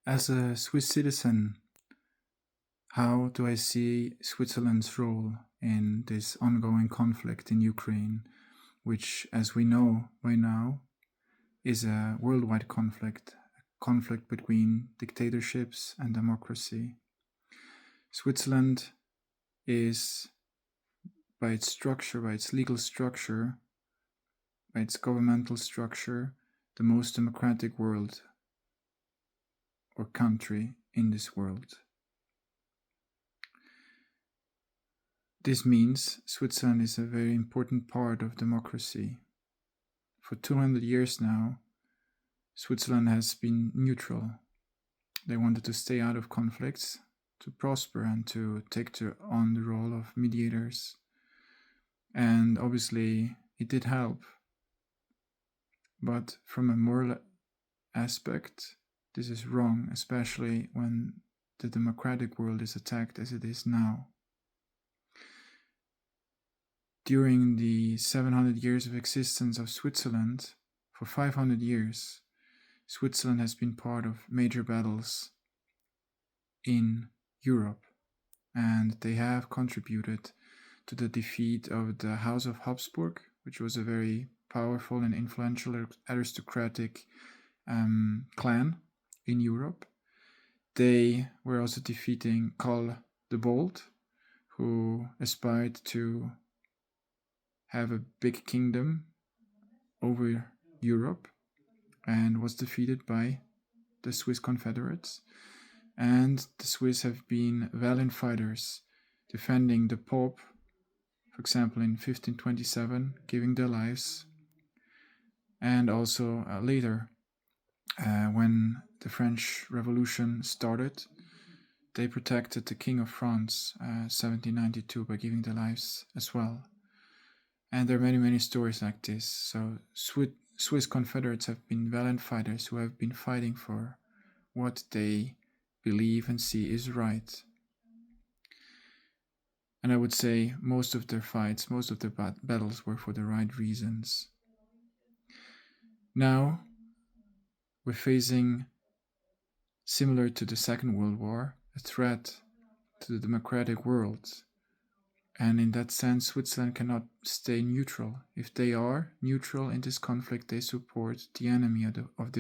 As a Swiss citizen, how do I see Switzerland's role in this ongoing conflict in Ukraine, which, as we know by now, is a worldwide conflict, a conflict between dictatorships and democracy? Switzerland is, by its structure, by its legal structure, by its governmental structure, the most democratic world or country in this world. This means Switzerland is a very important part of democracy. For 200 years now, Switzerland has been neutral. They wanted to stay out of conflicts, to prosper, and to take on the role of mediators. And obviously, it did help. But from a moral aspect, this is wrong, especially when the democratic world is attacked as it is now. During the 700 years of existence of Switzerland, for 500 years, Switzerland has been part of major battles in Europe, and they have contributed to the defeat of the House of Habsburg, which was a very powerful and influential aristocratic clan in Europe. They were also defeating Karl the Bold, who aspired to have a big kingdom over Europe and was defeated by the Swiss Confederates. And the Swiss have been valiant fighters, defending the Pope, for example, in 1527, giving their lives. And also later, when the French Revolution started, they protected the King of France, 1792, by giving their lives as well. And there are many, many stories like this. So Swiss Confederates have been valiant fighters who have been fighting for what they believe and see is right. And I would say most of their fights, most of their battles were for the right reasons. Now, we're facing, similar to the Second World War, a threat to the democratic world. And in that sense, Switzerland cannot stay neutral. If they are neutral in this conflict, they support the enemy of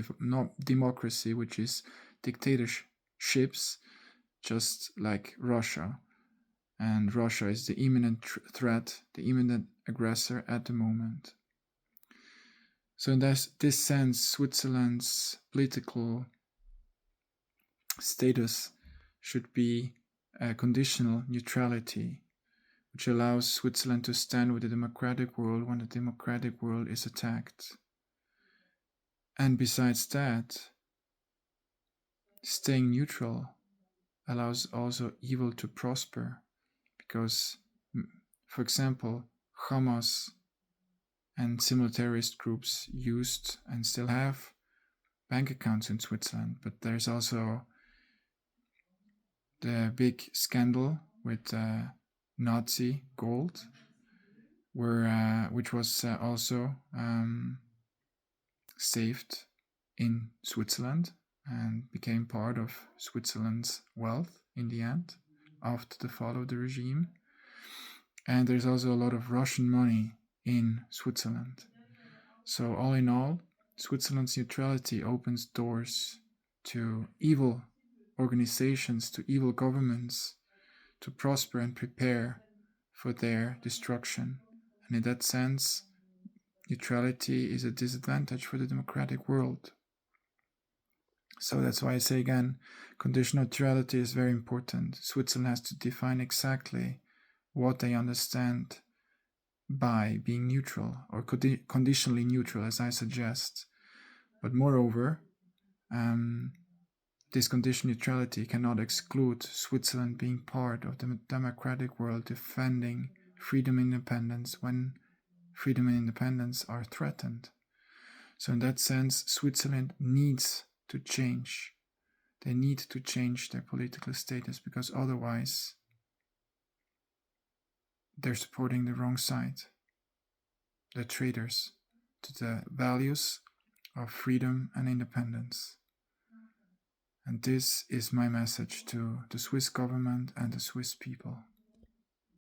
democracy, which is dictatorships, just like Russia. And Russia is the imminent threat, the imminent aggressor at the moment. So in this sense, Switzerland's political status should be a conditional neutrality, which allows Switzerland to stand with the democratic world when the democratic world is attacked. And besides that, staying neutral allows also evil to prosper, because, for example, Hamas and similar terrorist groups used and still have bank accounts in Switzerland, but there's also the big scandal with Nazi gold, which was also saved in Switzerland and became part of Switzerland's wealth in the end after the fall of the regime. And there's also a lot of Russian money in Switzerland. So all in all, Switzerland's neutrality opens doors to evil organizations, to evil governments, to prosper and prepare for their destruction. And in that sense, neutrality is a disadvantage for the democratic world. So that's why I say again, conditional neutrality is very important. Switzerland has to define exactly what they understand by being neutral, or conditionally neutral, as I suggest. But moreover, this conditional neutrality cannot exclude Switzerland being part of the democratic world, defending freedom and independence when freedom and independence are threatened. So in that sense, Switzerland needs to change. They need to change their political status, because otherwise they're supporting the wrong side. They're traitors to the values of freedom and independence. And this is my message to the Swiss government and the Swiss people.